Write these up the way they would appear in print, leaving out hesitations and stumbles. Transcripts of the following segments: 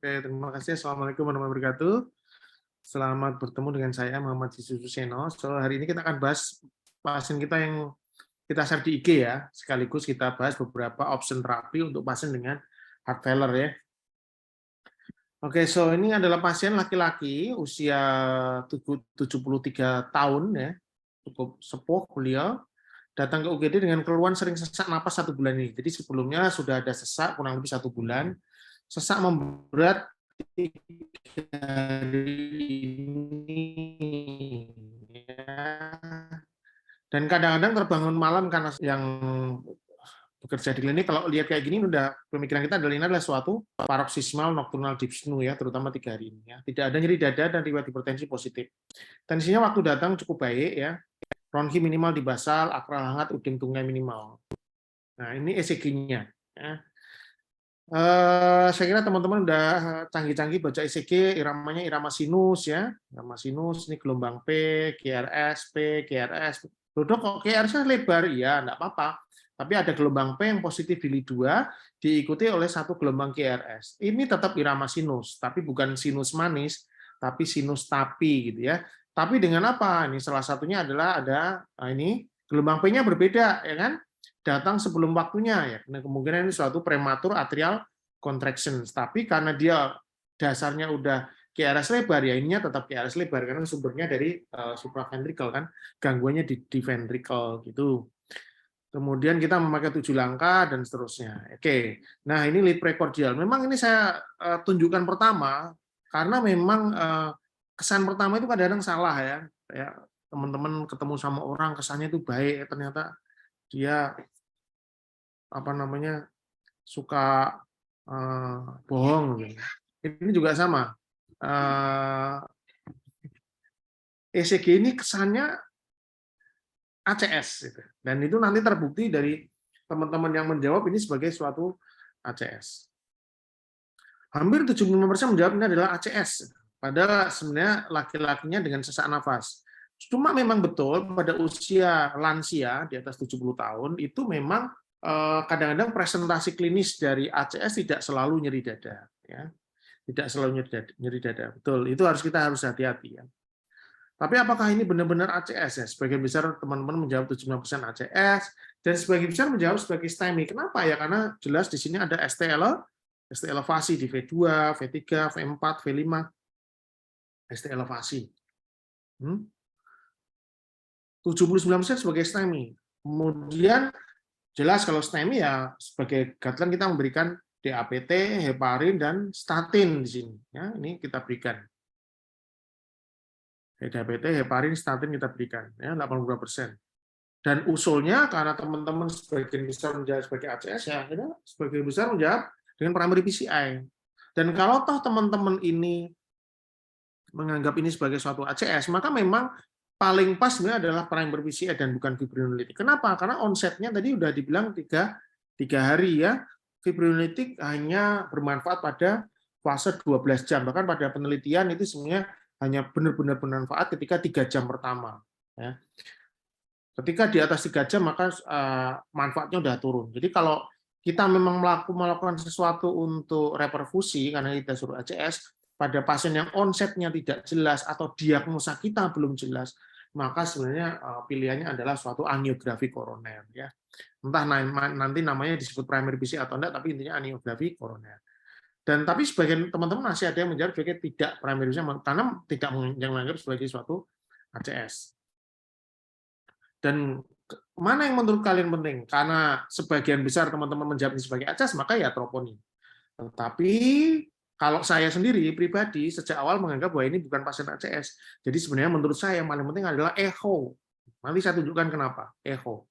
Oke, terima kasih. Assalamualaikum warahmatullahi wabarakatuh. Selamat bertemu dengan saya Muhammad Yusuf Suseno. So, hari ini kita akan bahas pasien kita yang kita share di IG ya. Sekaligus kita bahas beberapa option terapi untuk pasien dengan heart failure ya. Oke, so ini adalah pasien laki-laki usia 73 tahun ya. Cukup sepuh beliau. Datang ke UGD dengan keluhan sering sesak napas 1 bulan ini. Jadi sebelumnya sudah ada sesak kurang lebih 1 bulan. Sesak memberat 3 hari ini. Ya. Dan kadang-kadang terbangun malam karena yang bekerja di klinik, kalau lihat kayak gini, udah pemikiran kita adalah ini adalah suatu paroxysmal nocturnal dyspnea ya, terutama 3 hari ini. Ya. Tidak ada nyeri dada dan riwayat hipertensi positif. Tensinya waktu datang cukup baik ya, bronki minimal di basal, akral hangat, uding tunggai minimal. Nah ini ECG-nya. Ya. Saya kira teman-teman udah canggih-canggih baca ECG, iramanya irama sinus ya, irama sinus ini gelombang P, QRS, P, QRS. Loh dok, kok QRS lebar? Iya, enggak apa-apa. Tapi ada gelombang P yang positif di LI2 diikuti oleh satu gelombang QRS. Ini tetap irama sinus, tapi bukan sinus manis, tapi sinus tapi gitu ya. Tapi dengan apa? Ini salah satunya adalah ada ini gelombang P-nya berbeda ya kan? Datang sebelum waktunya ya. Nah, kemungkinan ini suatu prematur atrial contraction. Tapi karena dia dasarnya udah QRS lebar ya, ininya tetap QRS lebar karena sumbernya dari supraventricle kan, gangguannya di ventricle gitu. Kemudian kita memakai 7 langkah dan seterusnya. Oke. Nah, ini lead precordial. Memang ini saya tunjukkan pertama karena memang kesan pertama itu kadang-kadang salah ya. Ya, teman-teman ketemu sama orang kesannya itu baik, ternyata dia apa namanya suka bohong. Gitu. Ini juga sama. ECG ini kesannya ACS, gitu. Dan itu nanti terbukti dari teman-teman yang menjawab ini sebagai suatu ACS. Hampir 75% menjawab ini adalah ACS. Padahal sebenarnya laki-lakinya dengan sesak nafas. Cuma memang betul pada usia lansia di atas 70 tahun itu memang kadang-kadang presentasi klinis dari ACS tidak selalu nyeri dada, ya. Tidak selalu nyeri dada. Betul, itu kita harus hati-hati ya. Tapi apakah ini benar-benar ACS ya? Sebagian besar teman-teman menjawab 75% ACS dan sebagian besar menjawab sebagai STEMI. Kenapa ya? Karena jelas di sini ada ST elevasi di V2, V3, V4, V5, ST elevasi. 79% sebagai STEMI. Kemudian jelas kalau STEMI ya sebagai guideline kita memberikan DAPT, heparin, dan statin di sini. Ya, ini kita berikan. DAPT, heparin, statin kita berikan. Ya, 82%. Dan usulnya karena teman-teman sebagian besar menjawab sebagai ACS ya, sebagian besar menjawab dengan primary PCI. Dan kalau toh teman-teman ini menganggap ini sebagai suatu ACS, maka memang paling pas sebenarnya adalah primary PCI dan bukan fibrinolytik. Kenapa? Karena onsetnya tadi udah dibilang 3 hari ya. Fibrinolytik hanya bermanfaat pada fase 12 jam. Bahkan pada penelitian itu sebenarnya hanya benar-benar bermanfaat ketika 3 jam pertama. Ya. Ketika di atas 3 jam maka manfaatnya udah turun. Jadi kalau kita memang melakukan sesuatu untuk reperfusi karena kita suruh ACS pada pasien yang onsetnya tidak jelas atau diagnosa kita belum jelas, maka sebenarnya pilihannya adalah suatu angiografi koroner ya. Entah nanti namanya disebut primary PCI atau enggak, tapi intinya angiografi koroner. Dan tapi sebagian teman-teman masih ada yang menjawab sebagai tidak primary PCI karena tidak menganggap sebagai suatu ACS. Dan mana yang menurut kalian penting? Karena sebagian besar teman-teman menjawab ini sebagai ACS, maka ya troponin. Tetapi kalau saya sendiri pribadi sejak awal menganggap bahwa ini bukan pasien ACS. Jadi sebenarnya menurut saya yang paling penting adalah echo. Nanti saya tunjukkan kenapa. Echo.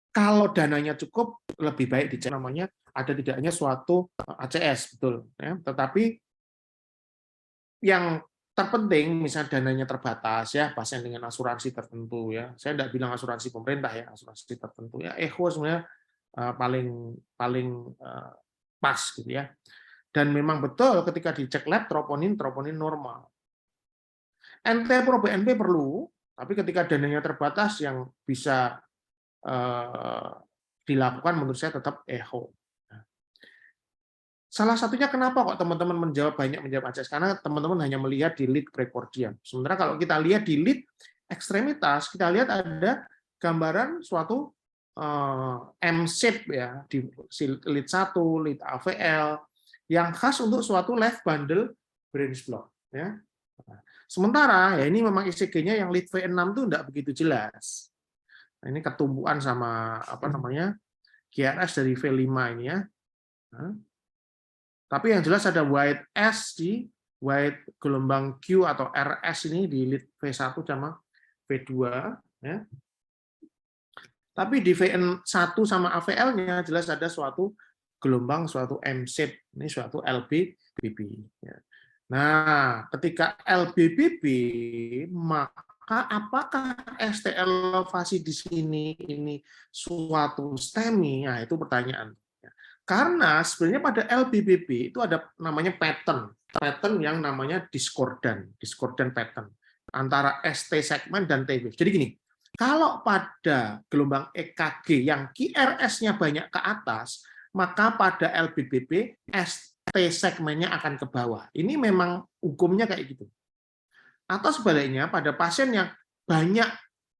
Kalau dananya cukup, lebih baik dicek namanya ada tidaknya suatu ACS, betul. Ya. Tetapi yang terpenting, misalnya dananya terbatas ya, pasien dengan asuransi tertentu ya. Saya tidak bilang asuransi pemerintah ya, asuransi tertentu ya. Echo sebenarnya paling pas gitu ya. Dan memang betul ketika dicek lab troponin normal. NT-proBNP perlu, tapi ketika dananya terbatas yang bisa dilakukan menurut saya tetap echo. Salah satunya kenapa kok teman-teman banyak menjawab ACS, karena teman-teman hanya melihat di lead precordium. Sementara kalau kita lihat di lead ekstremitas, kita lihat ada gambaran suatu M-shape ya di lead 1, lead AVL yang khas untuk suatu left bundle branch block ya. Sementara ya ini memang ECG-nya yang lead V6 itu enggak begitu jelas. Nah, ini ketumbuhan sama apa namanya? GRS dari V5 ini ya. Nah, tapi yang jelas ada white S di white gelombang Q atau RS ini di lead V1 sama V2 ya. Tapi di VN1 sama AVL-nya jelas ada suatu gelombang, suatu M-shape, ini suatu LBBB. Nah, ketika LBBB, maka apakah ST elevasi di sini ini suatu STEMI? Nah, itu pertanyaan. Karena sebenarnya pada LBBB itu ada namanya pattern yang namanya discordant pattern antara ST segmen dan T wave. Jadi gini, kalau pada gelombang EKG yang QRS-nya banyak ke atas, maka pada LBBB ST segmennya akan ke bawah. Ini memang hukumnya kayak gitu. Atau sebaliknya, pada pasien yang banyak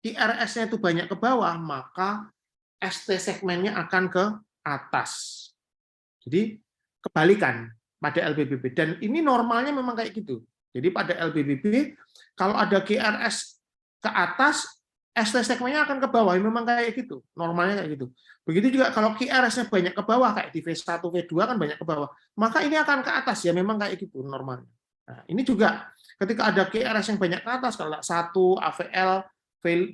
QRS-nya itu banyak ke bawah, maka ST segmennya akan ke atas. Jadi kebalikan pada LBBB. Dan ini normalnya memang kayak gitu. Jadi pada LBBB, kalau ada QRS ke atas, ST segmennya akan ke bawah, memang kayak gitu, normalnya kayak gitu. Begitu juga kalau QRS-nya banyak ke bawah, kayak di V1, V2 kan banyak ke bawah, maka ini akan ke atas, ya memang kayak gitu normalnya. Nah, ini juga ketika ada QRS yang banyak ke atas, kalau 1, AVL,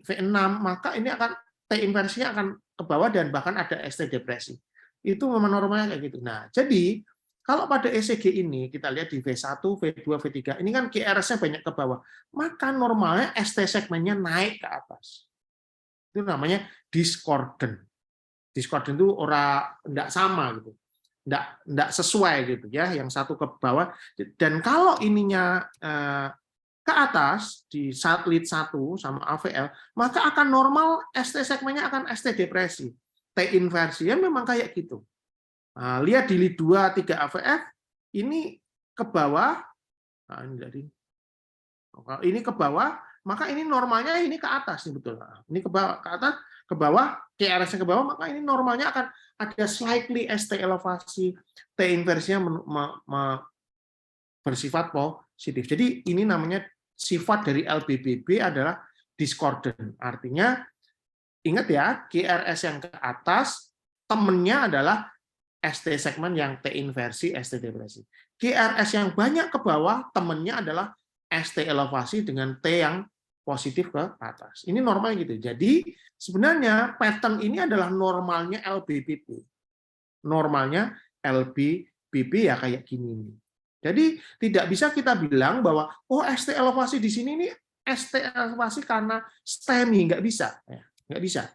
V6, maka ini akan T inversinya akan ke bawah dan bahkan ada ST depresi. Itu memang normalnya kayak gitu. Nah, jadi kalau pada ECG ini kita lihat di V1, V2, V3, ini kan QRS-nya banyak ke bawah, maka normalnya ST segmennya naik ke atas. Itu namanya discordant. Discordant itu enggak sama gitu. Enggak sesuai gitu ya, yang satu ke bawah. Dan kalau ininya ke atas di lead 1 sama AVL, maka akan normal ST segmennya akan ST depresi. T inversinya memang kayak gitu. Nah, lihat di lead 2, 3 AVF, ini ke bawah, nah, ini ke bawah, maka ini normalnya ini ke atas, nih betul. Nah, ini ke bawah, ke atas, ke bawah, QRS-nya ke bawah, maka ini normalnya akan ada slightly ST elevasi, T inversinya bersifat positif. Jadi ini namanya sifat dari LBBB adalah discordant. Artinya, ingat ya, QRS yang ke atas, temennya adalah ST segmen yang T inversi, ST depresi. QRS yang banyak ke bawah, temennya adalah ST elevasi dengan T yang positif ke atas. Ini normal gitu. Jadi sebenarnya pattern ini adalah normalnya LBBB. Normalnya LBBB ya kayak gini. Jadi tidak bisa kita bilang bahwa oh ST elevasi di sini ini ST elevasi karena STEMI, nggak bisa. Nggak bisa.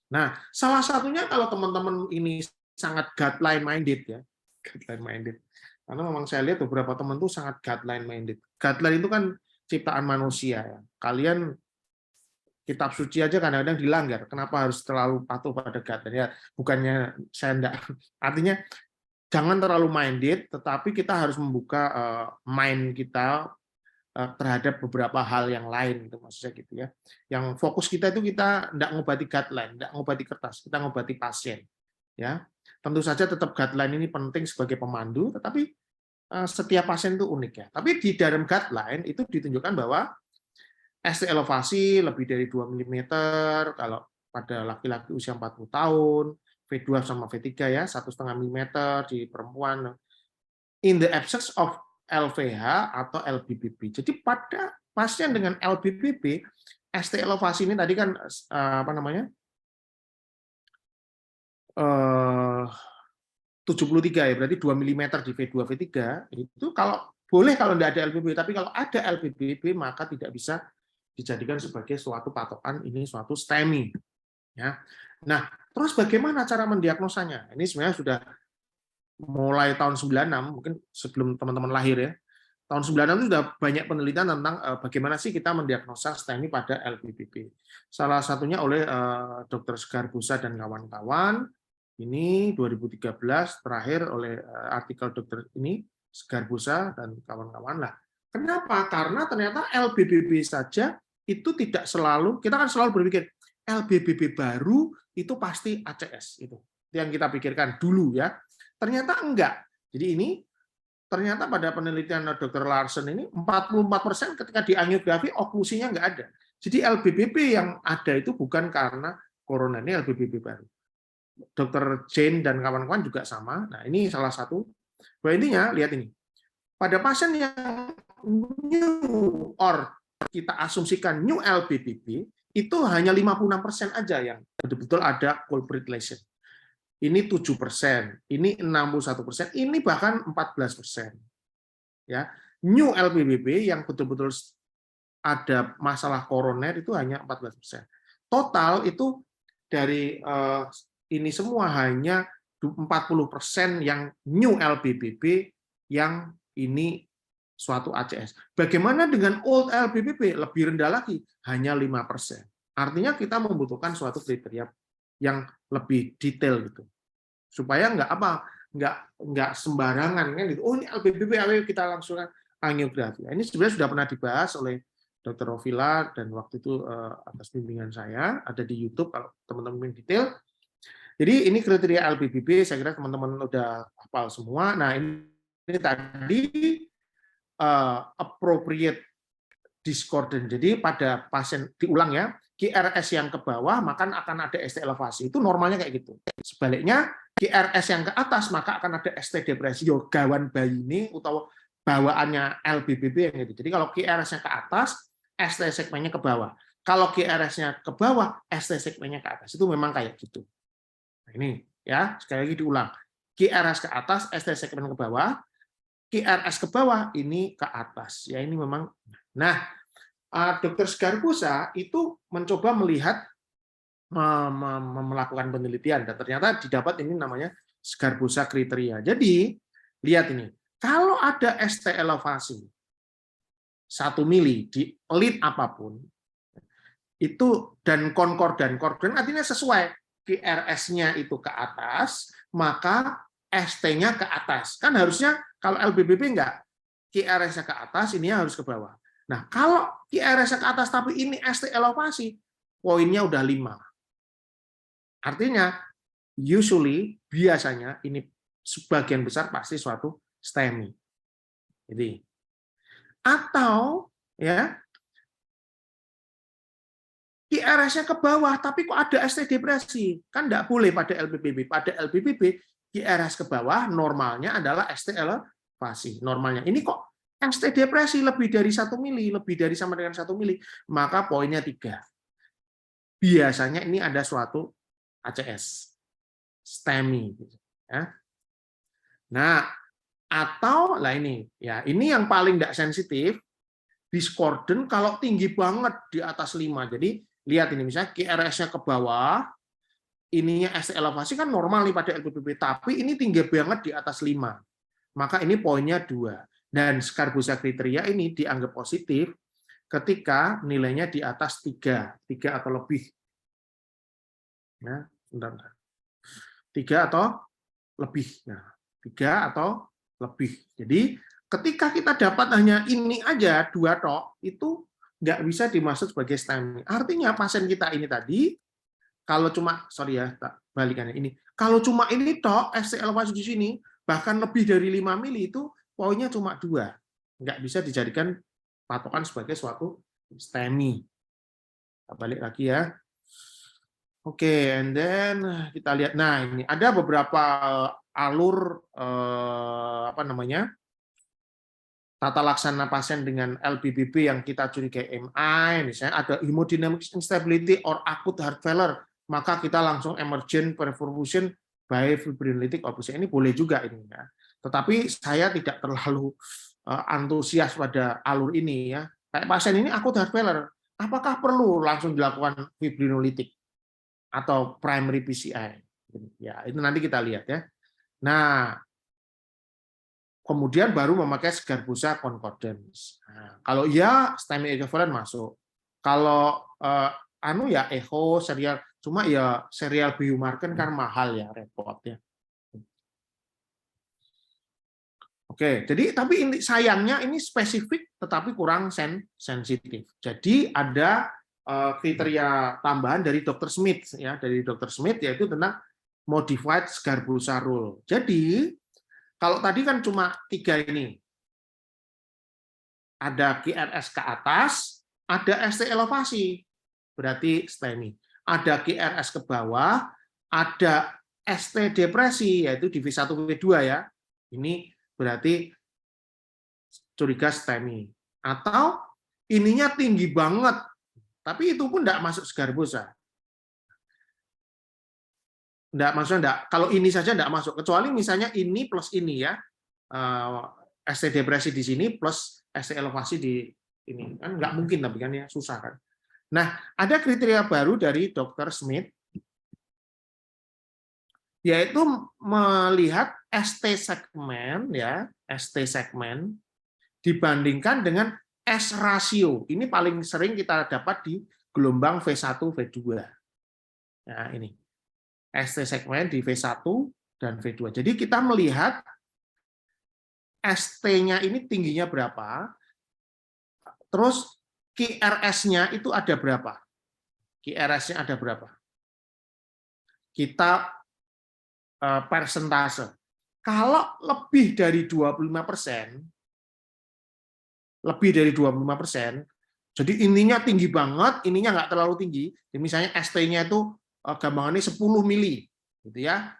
Nah, salah satunya kalau teman-teman ini sangat guideline minded ya, guideline minded. Karena memang saya lihat beberapa teman itu sangat guideline minded. Guideline itu kan ciptaan manusia ya. Kalian kitab suci aja kadang-kadang dilanggar. Kenapa harus terlalu patuh pada guideline? Ya, bukannya saya enggak. Artinya jangan terlalu minded, tetapi kita harus membuka mind kita terhadap beberapa hal yang lain, gitu maksudnya gitu ya. Yang fokus kita itu kita tidak ngobati guideline, tidak ngobati kertas, kita ngobati pasien. Ya, tentu saja tetap guideline ini penting sebagai pemandu, tetapi setiap pasien itu unik ya. Tapi di dalam guideline itu ditunjukkan bahwa ST elevasi lebih dari 2 mm kalau pada laki-laki usia 40 tahun, V2 sama V3 ya, 1,5 mm di perempuan. In the absence of LVH atau LBBB. Jadi pada pasien dengan LBBB, ST elevasi ini tadi kan apa namanya 73 ya, berarti 2 mm di V2, V3 itu kalau boleh kalau tidak ada LBBB, tapi kalau ada LBBB maka tidak bisa dijadikan sebagai suatu patokan ini suatu STEMI. Ya. Nah, terus bagaimana cara mendiagnosanya? Ini sebenarnya sudah mulai tahun 96, mungkin sebelum teman-teman lahir ya. Tahun 96 itu sudah banyak penelitian tentang bagaimana sih kita mendiagnosa STEMI pada LPPP. Salah satunya oleh Dr. Sgarbusa dan kawan-kawan. Ini 2013 terakhir oleh artikel dokter ini Sgarbusa dan kawan-kawan lah. Kenapa? Karena ternyata LPPP saja itu tidak selalu, kita kan selalu berpikir LPPP baru itu pasti ACS itu yang kita pikirkan dulu ya. Ternyata enggak. Jadi ini ternyata pada penelitian Dr. Larsen ini 44% ketika di angiografi oklusinya enggak ada. Jadi LPPP yang ada itu bukan karena corona, ini LPPP baru. Dr. Jane dan kawan-kawan juga sama. Nah, ini salah satu. Bahwa intinya, lihat ini. Pada pasien yang new or kita asumsikan new LPPP, itu hanya 56% aja yang betul-betul ada culprit lesion. Ini 7%, ini 61%, ini bahkan 14%. Ya, new LPPP yang betul-betul ada masalah koroner itu hanya 14%. Total itu dari ini semua hanya 40% yang new LPPP yang ini suatu ACS. Bagaimana dengan old LPPP? Lebih rendah lagi, hanya 5%. Artinya kita membutuhkan suatu kriteria yang lebih detail gitu. Supaya nggak sembarangan kan gitu. Oh, ini LPPP, ayo kita langsung angiografi. Ini sebenarnya sudah pernah dibahas oleh Dr. Rovila dan waktu itu atas bimbingan saya, ada di YouTube kalau teman-teman detail. Jadi ini kriteria LPPP, saya kira teman-teman udah hafal semua. Nah, ini tadi appropriate discordant. Jadi pada pasien, diulang ya, QRS yang ke bawah maka akan ada ST elevasi. Itu normalnya kayak gitu. Sebaliknya, QRS yang ke atas maka akan ada ST depresi. Yo, gawan bayi ini atau bawaannya LPPP yang gitu. Jadi kalau QRS-nya ke atas, ST segmennya ke bawah. Kalau QRS-nya ke bawah, ST segmennya ke atas. Itu memang kayak gitu. Nah, ini ya, sekali lagi diulang. QRS ke atas, ST segmen ke bawah. QRS ke bawah, ini ke atas. Ya, ini memang. Nah, Dr. Sgarbusa itu mencoba melihat melakukan penelitian dan ternyata didapat ini namanya Sgarbusa kriteria. Jadi, lihat ini. Kalau ada ST elevasi 1 mili di lead apapun, itu dan konkordan artinya sesuai QRS-nya itu ke atas, maka ST-nya ke atas. Kan harusnya kalau LPPP enggak, QRS-nya ke atas, ini harus ke bawah. Nah, kalau QRS-nya ke atas tapi ini ST elevasi, poinnya udah 5. Artinya usually biasanya ini sebagian besar pasti suatu STEMI. Jadi atau ya QRS-nya ke bawah, tapi kok ada ST depresi? Kan nggak boleh pada LPPP. Pada LPPP, QRS ke bawah, normalnya adalah ST elevasi. Normalnya. Ini kok ST depresi lebih dari 1 mili, lebih dari sama dengan 1 mili, maka poinnya 3. Biasanya ini ada suatu ACS. STEMI. Ya. Nah, atau, lah ini yang paling nggak sensitif, discordant kalau tinggi banget di atas 5. Jadi, lihat ini misalnya QRS-nya ke bawah, ininya ST elevasi kan normal nih pada LPPP, tapi ini tinggi banget di atas 5. Maka ini poinnya 2. Dan Sgarbusa kriteria ini dianggap positif ketika nilainya di atas 3 atau lebih. Ya, bentar. 3 atau lebih. Nah, 3 atau lebih. Jadi, ketika kita dapat hanya ini aja, 2 tok, itu nggak bisa dimaksud sebagai STEMI. Artinya pasien kita ini tadi, kalau cuma, sorry ya, balikannya ini, kalau cuma ini tok, ST elevasi di sini, bahkan lebih dari 5 mili itu, poinnya cuma 2. Nggak bisa dijadikan patokan sebagai suatu STEMI. Kita balik lagi ya. Oke, and then kita lihat. Nah, ini ada beberapa alur tata laksana pasien dengan LPPP yang kita curigai MI, misalnya ada hemodynamic instability or acute heart failure, maka kita langsung emergent perfusion by fibrinolytic occlusion. Ini boleh juga ini ya. Tetapi saya tidak terlalu antusias pada alur ini ya. Kayak pasien ini acute heart failure, apakah perlu langsung dilakukan fibrinolytic atau primary PCI? Ya, itu nanti kita lihat ya. Nah, kemudian baru memakai Sgarbosa concordance. Nah, kalau iya STEMI equivalent masuk. Kalau ya echo serial, cuma ya serial biomarker kan mahal ya, repot ya. Oke, jadi tapi sayangnya ini spesifik tetapi kurang sensitif. Jadi ada kriteria tambahan dari Dr. Smith ya, dari Dr. Smith yaitu tentang modified Sgarbosa rule. Jadi kalau tadi kan cuma 3 ini. Ada QRS ke atas, ada ST elevasi, berarti STEMI. Ada QRS ke bawah, ada ST depresi, yaitu di V1, V2 ya. Ini berarti curiga STEMI. Atau ininya tinggi banget, tapi itu pun tidak masuk Sgarbosa. Enggak, maksudnya enggak. Kalau ini saja enggak masuk, kecuali misalnya ini plus ini ya. ST depresi di sini plus ST elevasi di ini. Kan enggak mungkin tapi kan ya, susah kan. Nah, ada kriteria baru dari Dr. Smith yaitu melihat ST segmen ya, ST segmen dibandingkan dengan S rasio. Ini paling sering kita dapat di gelombang V1, V2. Nah, ini. ST segmen di V1 dan V2. Jadi kita melihat ST-nya ini tingginya berapa, terus QRS-nya itu ada berapa. QRS-nya ada berapa. Kita persentase. Kalau lebih dari 25%, lebih dari 25%, jadi ininya tinggi banget, ininya nggak terlalu tinggi. Jadi misalnya ST-nya itu gambarannya 10 mili, gitu ya.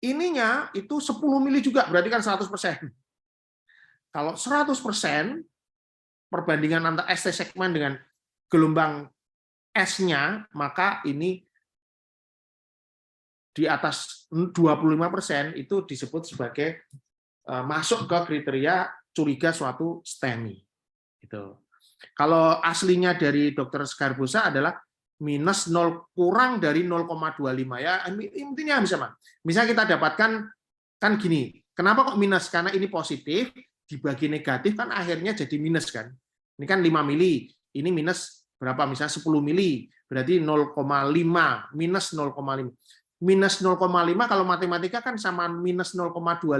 Ininya itu 10 mili juga, berarti kan 100%. Kalau 100%, perbandingan antara ST segmen dengan gelombang S-nya, maka ini di atas 25% itu disebut sebagai masuk ke kriteria curiga suatu STEMI. Gitu. Kalau aslinya dari Dr. Sgarbosa adalah minus 0 kurang dari 0,25 ya, intinya sama. Misalnya kita dapatkan kan gini, kenapa kok minus? Karena ini positif dibagi negatif kan akhirnya jadi minus kan. Ini kan 5 mili, ini minus berapa? Misalnya 10 mili, berarti 0,5 minus 0,5. Minus 0,5 kalau matematika kan sama minus 0,25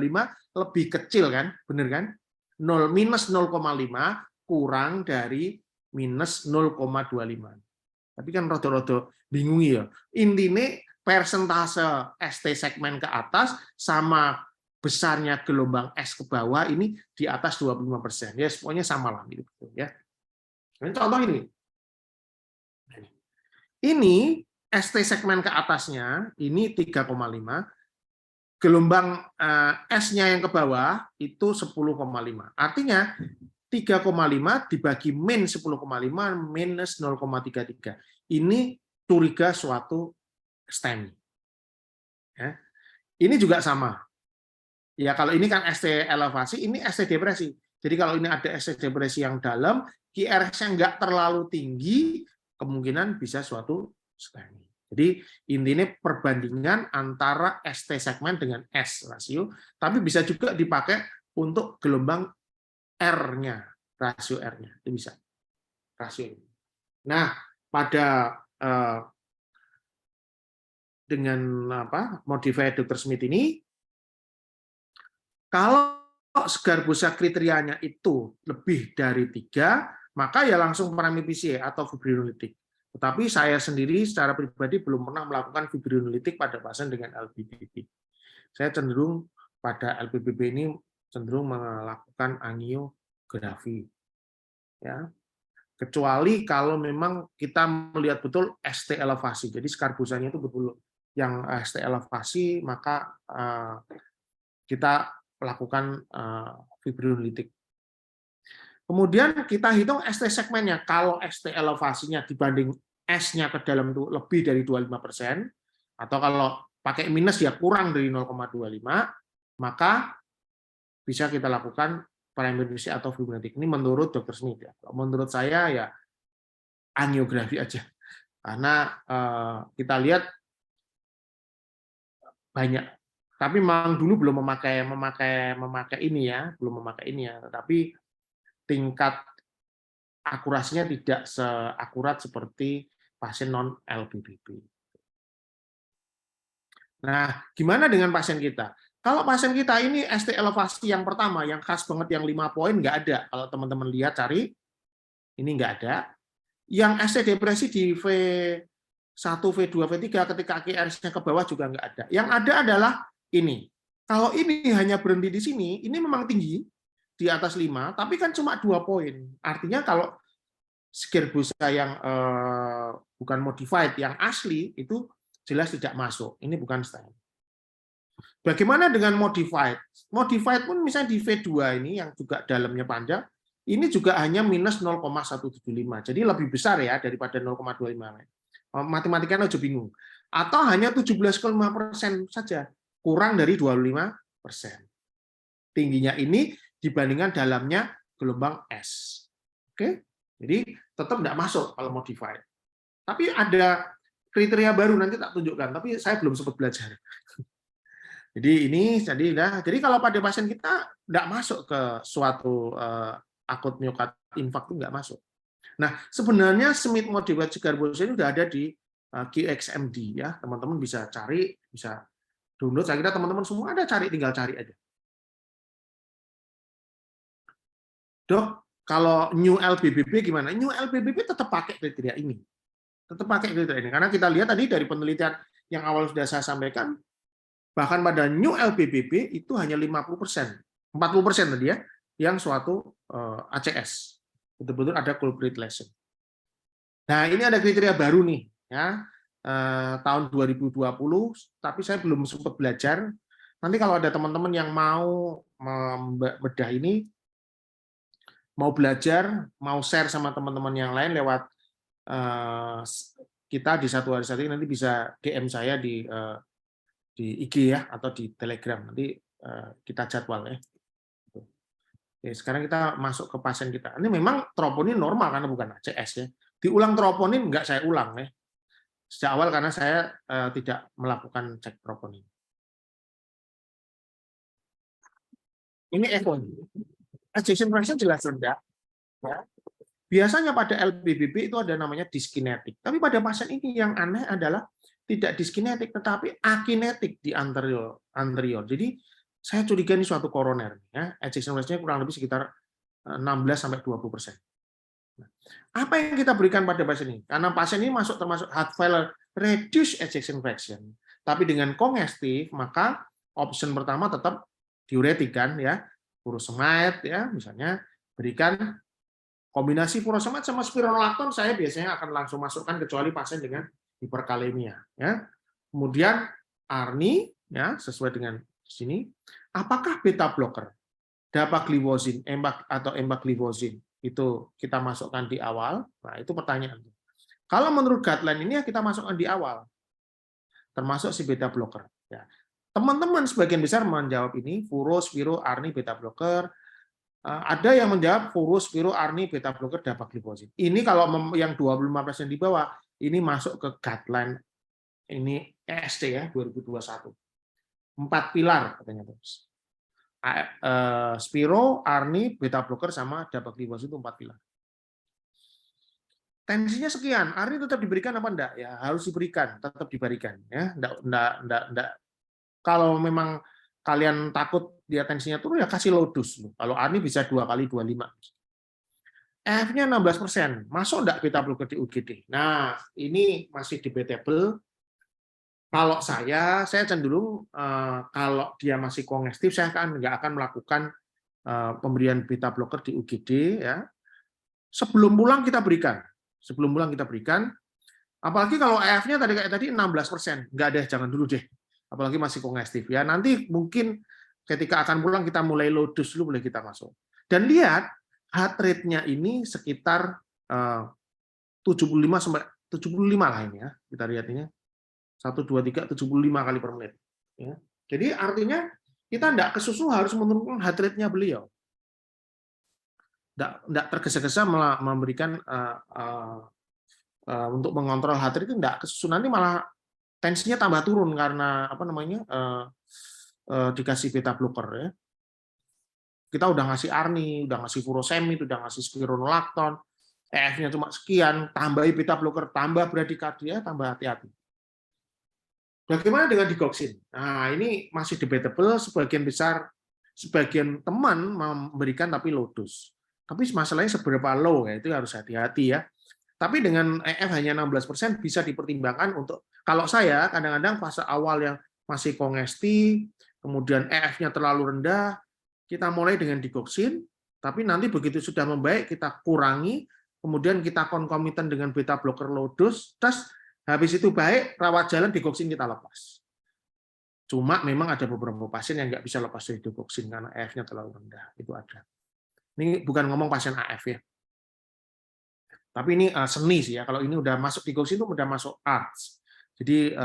lebih kecil kan, bener kan? Minus 0,5 kurang dari minus 0,25. Tapi kan rada-rada bingung ya. Intinya persentase ST segmen ke atas sama besarnya gelombang S ke bawah ini di atas 25%. Ya, semuanya sama lah gitu ya. Ini contoh ini. Ini ST segmen ke atasnya ini 3,5. Gelombang S-nya yang ke bawah itu 10,5. Artinya 3,5 dibagi min 10,5 minus 0,33. Ini curiga suatu STEMI. Ya. Ini juga sama. Ya kalau ini kan ST elevasi, ini ST depresi. Jadi kalau ini ada ST depresi yang dalam, QRS-nya nggak terlalu tinggi, kemungkinan bisa suatu STEMI. Jadi intinya perbandingan antara ST segmen dengan S rasio, tapi bisa juga dipakai untuk gelombang R-nya, rasio R-nya, itu bisa. Rasio. Nah, pada dengan modified Dr. Smith ini, kalau Sgarbosa kriterianya itu lebih dari 3, maka ya langsung parametric atau fibrinolitik. Tetapi saya sendiri secara pribadi belum pernah melakukan fibrinolitik pada pasien dengan LPBB. Saya cenderung pada LPBB ini cenderung melakukan angiografi. Ya. Kecuali kalau memang kita melihat betul ST elevasi. Jadi Sgarbosanya itu betul yang ST elevasi, maka kita lakukan fibrinolitik. Kemudian kita hitung ST segmennya. Kalau ST elevasinya dibanding S-nya ke dalam itu lebih dari 25%, atau kalau pakai minus ya kurang dari 0,25, maka bisa kita lakukan parametric atau fibrinolitik. Ini menurut Dr. Smith ya. Menurut saya ya angiografi aja. Karena kita lihat banyak Tapi memang dulu belum memakai ini ya, belum memakai ini ya. Tapi tingkat akurasinya tidak seakurat seperti pasien non LPBB. Nah, gimana dengan pasien kita? Kalau pasien kita ini ST elevasi yang pertama, yang khas banget yang 5 poin nggak ada. Kalau teman-teman lihat cari, ini nggak ada. Yang ST depresi di V1, V2, V3 ketika QRS-nya ke bawah juga nggak ada. Yang ada adalah ini. Kalau ini hanya berhenti di sini, ini memang tinggi di atas 5, tapi kan cuma 2 poin. Artinya kalau Skirbusca yang bukan modified, yang asli itu jelas tidak masuk. Ini bukan stent. Bagaimana dengan modified? Modified pun misalnya di V2 ini yang juga dalamnya panjang, ini juga hanya minus 0,175. Jadi lebih besar ya daripada 0,25. Matematikanya aja bingung. Atau hanya 17,5% saja, kurang dari 25%. Tingginya ini dibandingkan dalamnya gelombang S. Oke, jadi tetap tidak masuk kalau modified. Tapi ada kriteria baru, nanti tak tunjukkan, tapi saya belum sempat belajar. Jadi kalau pada pasien kita tidak masuk ke suatu akut miokard infark itu nggak masuk. Nah, sebenarnya Smith modified Skirbusca ini sudah ada di QXMD ya, teman-teman bisa cari, bisa download. Saya kira teman-teman semua ada, tinggal cari aja. Dok, kalau new LPBB gimana? New LPBB tetap pakai kriteria ini. Tetap pakai kriteria ini. Karena kita lihat tadi dari penelitian yang awal sudah saya sampaikan, bahkan pada new LPBB itu hanya 50%. 40% tadi ya, yang suatu ACS. Betul-betul ada culprit lesion. Nah, ini ada kriteria baru nih. Ya, tahun 2020, tapi saya belum sempat belajar. Nanti kalau ada teman-teman yang mau membedah ini, mau belajar, mau share sama teman-teman yang lain lewat kita di satu hari satu nanti bisa DM saya di IG ya atau di Telegram, nanti kita jadwal ya. Oke, sekarang kita masuk ke pasien kita. Ini memang troponin normal karena bukan ACS ya. Diulang troponin enggak saya ulang ya. Sejak awal karena saya tidak melakukan cek troponin. Ini echo. Ejection fraction jelas rendah. Ya. Biasanya pada LPBB itu ada namanya diskinetik. Tapi pada pasien ini yang aneh adalah tidak diskinetik, tetapi akinetik di anterior. Jadi saya curiga ini suatu koroner. Ya. Ejection fraction-nya kurang lebih sekitar 16-20%. Nah, apa yang kita berikan pada pasien ini? Karena pasien ini termasuk heart failure reduced ejection fraction. Tapi dengan kongestif, maka option pertama tetap diuretik kan ya. Furosemide ya, misalnya berikan kombinasi furosemide sama spironolakton, saya biasanya akan langsung masukkan kecuali pasien dengan hiperkalemia ya. Kemudian ARNI ya, sesuai dengan sini, apakah beta blocker dapagliflozin atau empagliflozin itu kita masukkan di awal? Nah, itu pertanyaan. Kalau menurut guideline ini ya kita masukkan di awal. Termasuk si beta blocker ya. Teman-teman sebagian besar menjawab ini, furo, spiro, ARNI, beta blocker. Ada yang menjawab furo, spiro, ARNI, beta blocker, dapagliflozin. Ini kalau yang 25% di bawah, ini masuk ke guideline ini EST ya 2021. 4 pilar katanya terus. Spiro, ARNI, beta blocker sama dapagliflozin itu 4 pilar. Tensinya sekian, ARNI tetap diberikan apa enggak? Ya harus diberikan, tetap diberikan ya. Enggak. Kalau memang kalian takut dia tensinya turun ya kasih low dose. Kalau ARNI bisa 2 kali 25. EF-nya 16%. Masuk enggak beta blocker di UGD? Nah, ini masih debatable. Kalau saya cenderung kalau dia masih kongestif, saya nggak akan melakukan pemberian beta blocker di UGD ya. Sebelum pulang kita berikan. Apalagi kalau EF-nya kayak tadi 16%, nggak deh, jangan dulu deh. Apalagi masih kongestif ya. Nanti mungkin ketika akan pulang kita mulai low dose dulu boleh kita masuk. Dan lihat heart rate-nya ini sekitar 75 sampai 75 lah ini ya. Kita lihat ini. 1 2 3 75 kali per menit ya. Jadi artinya kita tidak kesusu harus menurunkan heart rate-nya beliau. Tidak tergesa-gesa memberikan untuk mengontrol heart rate itu tidak kesusu, nanti malah tensinya tambah turun karena apa namanya dikasih beta blocker ya. Kita udah ngasih arni, udah ngasih furosemid, udah ngasih spironolakton, EF-nya cuma sekian, tambahi beta blocker, tambah bradikardia, tambah hati-hati. Bagaimana dengan digoxin? Nah, ini masih debatable, sebagian teman memberikan tapi low dose. Tapi masalahnya seberapa low ya, itu harus hati-hati ya. Tapi dengan EF hanya 16% bisa dipertimbangkan untuk, kalau saya kadang-kadang fase awal yang masih kongesti, kemudian EF-nya terlalu rendah, kita mulai dengan digoxin, tapi nanti begitu sudah membaik kita kurangi, kemudian kita konkomitan dengan beta blocker low dose, terus habis itu baik, rawat jalan digoxin kita lepas. Cuma memang ada beberapa pasien yang nggak bisa lepas dari digoxin karena EF-nya terlalu rendah. Itu ada. Ini bukan ngomong pasien AF ya. Tapi ini seni sih ya. Kalau ini udah masuk digoxin itu udah masuk arts. Jadi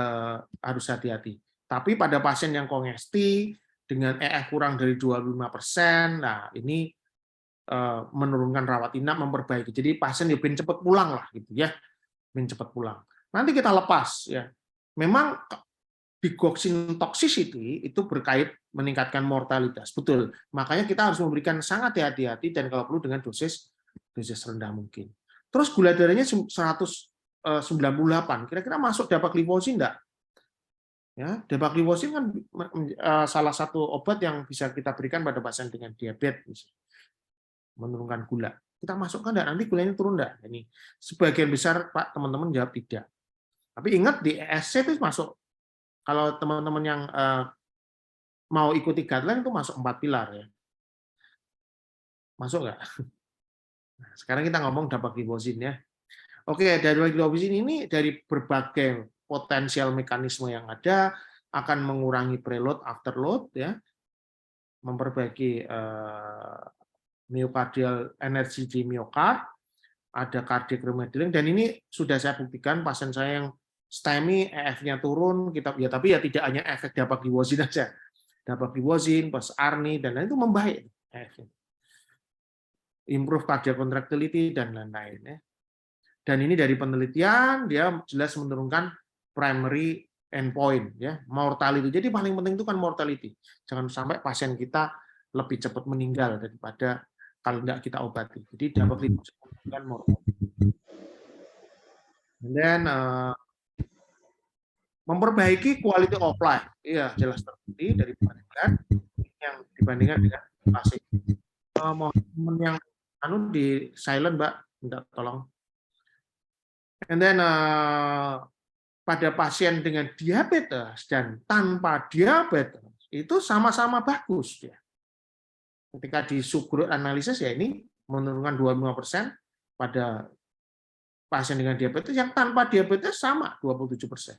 harus hati-hati. Tapi pada pasien yang kongesti dengan EF kurang dari 25%, nah ini menurunkan rawat inap, memperbaiki. Jadi pasien ya pengen cepat pulang lah gitu ya. Pengen cepat pulang. Nanti kita lepas ya. Memang digoxin toxicity itu berkait meningkatkan mortalitas. Betul. Makanya kita harus memberikan sangat hati-hati dan kalau perlu dengan dosis rendah mungkin. Terus gula darahnya 198. Kira-kira masuk dapagliflozin enggak? Ya, dapagliflozin kan salah satu obat yang bisa kita berikan pada pasien dengan diabetes. Menurunkan gula. Kita masukkan enggak? Nanti gulanya turun enggak? Ini sebagian besar Pak teman-teman jawab tidak. Tapi ingat di ESC itu masuk. Kalau teman-teman yang mau ikuti guideline itu masuk 4 pilar ya. Masuk nggak? Nah, sekarang kita ngomong dapagliflozin ya. Oke, dapagliflozin ini dari berbagai potensial mekanisme yang ada akan mengurangi preload afterload ya. Memperbaiki myocardial energi di miokard, ada cardiac remodeling, dan ini sudah saya buktikan pasien saya yang STEMI EF-nya turun, tapi ya tidak hanya efek dapagliflozin aja, dapagliflozin plus ARNI dan lain itu membaik, improve cardiac contractility dan lain-lain ya. Dan ini dari penelitian dia jelas menurunkan primary endpoint ya, mortality. Jadi paling penting itu kan mortality. Jangan sampai pasien kita lebih cepat meninggal daripada kalau tidak kita obati. Jadi dapagliflozin menurunkan mortality. Dan memperbaiki quality of life. Iya, jelas terbukti dari penelitian yang dibandingkan dengan pasien. Mohon yang di silent, Mbak, minta tolong. And then pada pasien dengan diabetes dan tanpa diabetes itu sama-sama bagus ya. Ketika di subgroup analisis ya ini menurunkan 25% pada pasien dengan diabetes, yang tanpa diabetes sama 27%.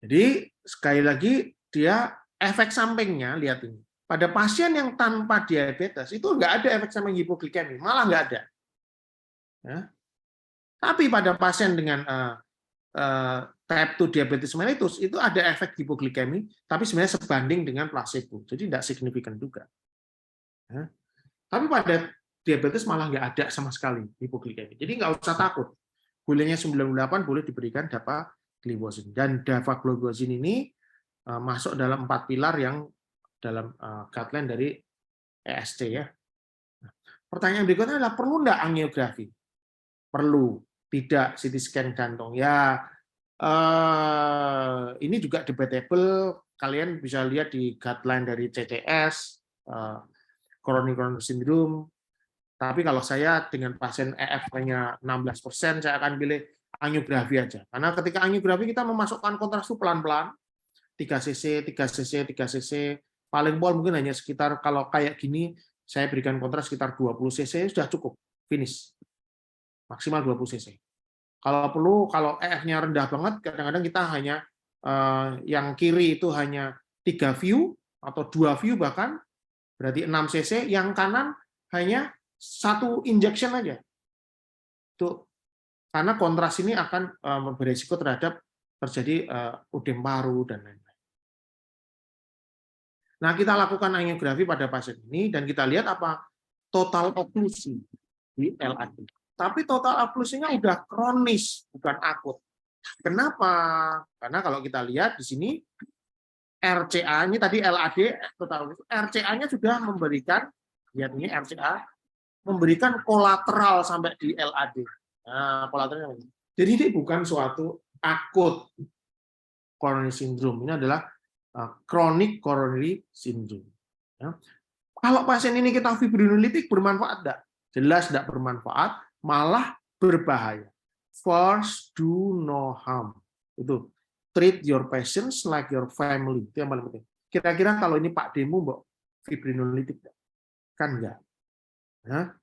Jadi sekali lagi dia efek sampingnya lihat ini. Pada pasien yang tanpa diabetes itu nggak ada efek samping hipoglikemi, malah nggak ada. Ya. Tapi pada pasien dengan type 2 diabetes mellitus itu ada efek hipoglikemi, tapi sebenarnya sebanding dengan placebo, jadi tidak signifikan juga. Ya. Tapi pada diabetes malah nggak ada sama sekali hipoglikemi, jadi nggak usah takut. Gulanya 98 boleh diberikan dapagliflozin, dan dapagliflozin ini masuk dalam 4 pilar yang dalam guideline dari ESC ya. Pertanyaan berikutnya adalah perlu nggak angiografi? Perlu, tidak CT scan jantung. Ya, ini juga debatable. Kalian bisa lihat di guideline dari CCS, chronic syndrome. Tapi kalau saya dengan pasien EF-nya 16%, saya akan pilih angiografi aja. Karena ketika angiografi kita memasukkan kontras itu pelan-pelan, 3 cc, 3 cc, 3 cc, paling pol mungkin hanya sekitar, kalau kayak gini, saya berikan kontras sekitar 20 cc, sudah cukup, finish. Maksimal 20 cc. Kalau perlu, kalau EF-nya rendah banget, kadang-kadang kita hanya, yang kiri itu hanya 3 view, atau 2 view bahkan, berarti 6 cc, yang kanan hanya 1 injection aja. Itu, karena kontras ini akan berisiko terhadap terjadi udem paru, dan lain-lain. Nah, kita lakukan angiografi pada pasien ini, dan kita lihat apa total oklusi di LAD. Tapi total oklusinya udah kronis, bukan akut. Kenapa? Karena kalau kita lihat di sini RCA ini tadi LAD RCA-nya sudah memberikan, lihat ini RCA memberikan kolateral sampai di LAD. Nah, kolateralnya. Jadi ini bukan suatu akut coronary syndrome, ini adalah chronic coronary syndrome. Ya. Kalau pasien ini kita fibrinolitik bermanfaat enggak? Jelas enggak bermanfaat, malah berbahaya. First, do no harm. Itu treat your patients like your family. Itu yang paling penting. Kira-kira kalau ini Pak Demu, Mbok, fibrinolitik kan enggak? Ya.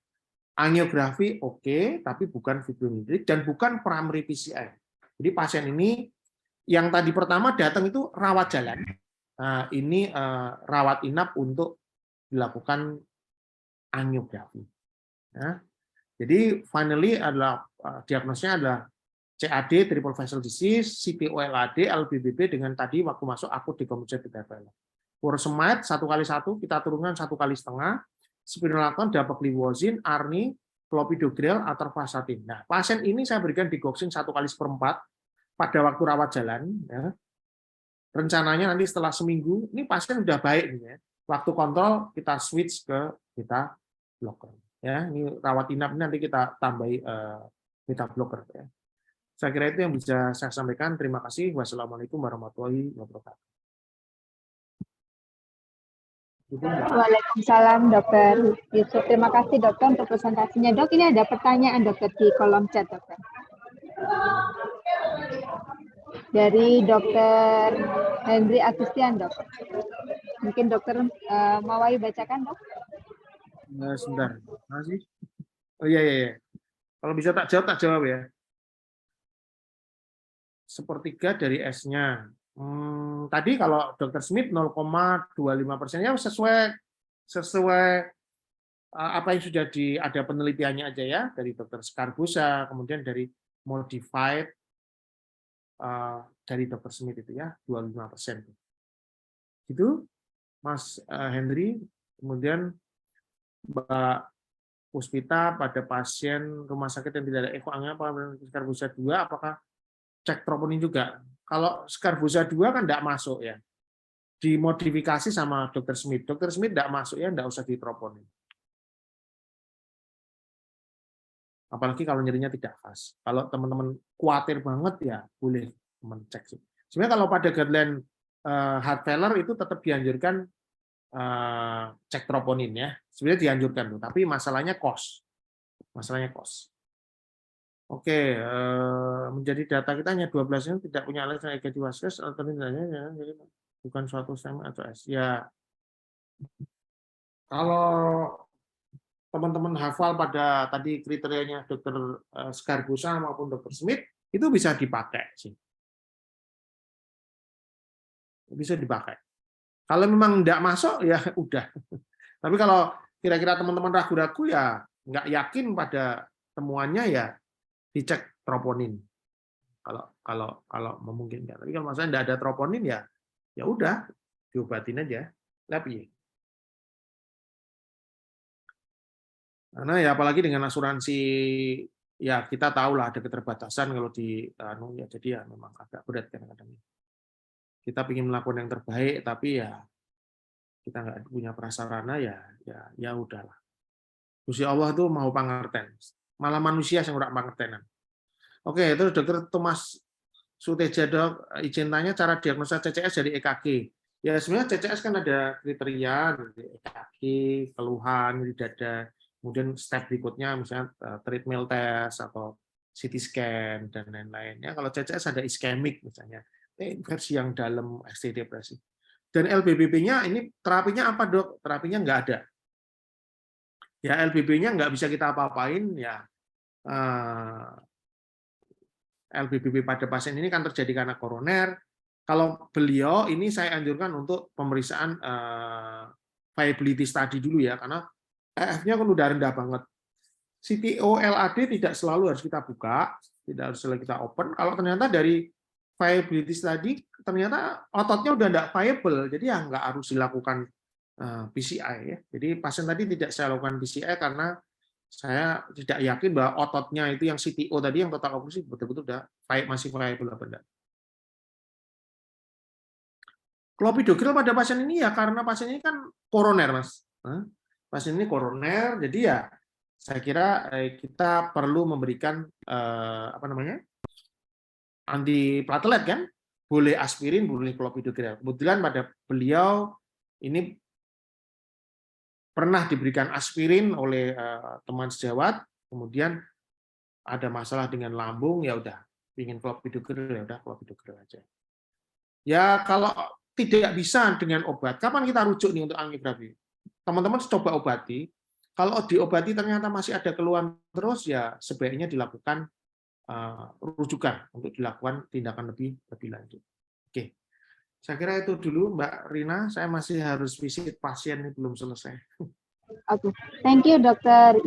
Angiografi oke, tapi bukan fibrinolitik dan bukan primary PCI. Jadi pasien ini yang tadi pertama datang itu rawat jalan. Nah, ini rawat inap untuk dilakukan angiografi. Ya. Jadi finally adalah diagnosnya adalah CAD triple vessel disease, CPO-LAD, LBBB dengan tadi waktu masuk akut decompensated heart failure. Furosemide 1x1 kita turunkan 1,5 kali, spironolactone, dapagliflozin, ARNI, clopidogrel, atorvastatin. Nah, pasien ini saya berikan digoxin 1/4 pada waktu rawat jalan. Ya. Rencananya nanti setelah seminggu, ini pasien sudah baik nih ya. Waktu kontrol kita switch ke beta blocker. Ya, ini rawat inap nanti kita tambahi beta blocker. Ya. Saya kira itu yang bisa saya sampaikan. Terima kasih. Wassalamualaikum warahmatullahi wabarakatuh. Waalaikumsalam, Dokter Yusuf. Terima kasih, Dokter, untuk presentasinya. Dok, ini ada pertanyaan, Dokter, di kolom chat, Dokter. Dari Dokter Henry Agustian, Dok. Mungkin Dokter Mawai bacakan, Dok? Sebentar. Masih? Oh iya. Kalau bisa tak jawab ya. Sepertiga dari S-nya. Tadi kalau Dr. Smith 0,25% ya sesuai apa yang sudah ada penelitiannya aja ya dari Dr. Scarbusa, kemudian dari modified dari Dr. Smith itu ya 25%. Itu Mas Henry, kemudian Mbak Puspita pada pasien rumah sakit yang tidak ada echo Scarbusa 2 apakah cek troponin juga? Kalau Scarbusa 2 kan tidak masuk ya. Dimodifikasi sama Dr. Smith. Dr. Smith tidak masuk ya, tidak usah ditroponin. Apalagi kalau nyerinya tidak khas. Kalau teman-teman khawatir banget ya boleh mencek. Sebenarnya kalau pada guideline heart failure itu tetap dianjurkan cek troponin ya. Sebenarnya dianjurkan tuh, tapi masalahnya cost. Oke, menjadi data kita hanya 12 ini tidak punya alasan EKG Waskes atau tidaknya ya, jadi bukan suatu STEM atau S. Ya, kalau teman-teman hafal pada tadi kriterianya Dr. Scarbusa maupun Dr. Smith itu bisa dipakai sih, bisa dipakai. Kalau memang tidak masuk ya udah. Tapi kalau kira-kira teman-teman ragu-ragu ya nggak yakin pada temuannya ya dicek troponin kalau memungkinkan. Tapi kalau masalah tidak ada troponin ya udah diobatin aja. Tapi karena ya apalagi dengan asuransi ya kita tahu lah ada keterbatasan kalau di ya jadi ya memang agak berat kadang-kadang. Kita ingin melakukan yang terbaik tapi ya kita nggak punya prasarana ya udahlah. Gusti Allah tuh mau pangerten. Malah manusia yang udah pangertenan. Oke, terus Dokter Thomas Suteja, Dok, izin tanya cara diagnosa CCS dari EKG. Ya sebenarnya CCS kan ada kriteria dari EKG, keluhan di dada, kemudian step berikutnya misalnya treadmill test atau CT scan dan lain-lain. Ya kalau CCS ada iskemik misalnya, versi yang dalam ST depresi. Dan LBBB-nya ini terapinya apa, Dok? Terapinya nggak ada. Ya LBB-nya nggak bisa kita apa-apain ya. LBBB pada pasien ini kan terjadi karena koroner. Kalau beliau ini saya anjurkan untuk pemeriksaan viability study dulu ya, karena EF-nya kan udah rendah banget. CPO-LAD tidak selalu harus kita buka, tidak harus selalu kita open. Kalau ternyata dari viability study ternyata ototnya udah nggak viable, jadi ya nggak harus dilakukan PCI ya. Jadi pasien tadi tidak saya lakukan PCI karena Saya tidak yakin bahwa ototnya itu yang CTO tadi, yang total oklusi, betul-betul udah masih viable apa enggak. Klopidogrel pada pasien ini ya karena pasien ini kan koroner, Mas. Pasien ini koroner, jadi ya saya kira kita perlu memberikan antiplatelet kan, boleh aspirin, boleh klopidogrel. Kebetulan pada beliau ini pernah diberikan aspirin oleh teman sejawat, kemudian ada masalah dengan lambung, ya udah, ingin klopidogrel, ya udah klopidogrel aja. Ya kalau tidak bisa dengan obat, kapan kita rujuk nih untuk angiografi? Teman-teman coba obati, kalau diobati ternyata masih ada keluhan terus, ya sebaiknya dilakukan rujukan untuk dilakukan tindakan lebih lanjut. Oke, saya kira itu dulu Mbak Rina, saya masih harus visit pasien ini belum selesai. Oke, thank you Dr.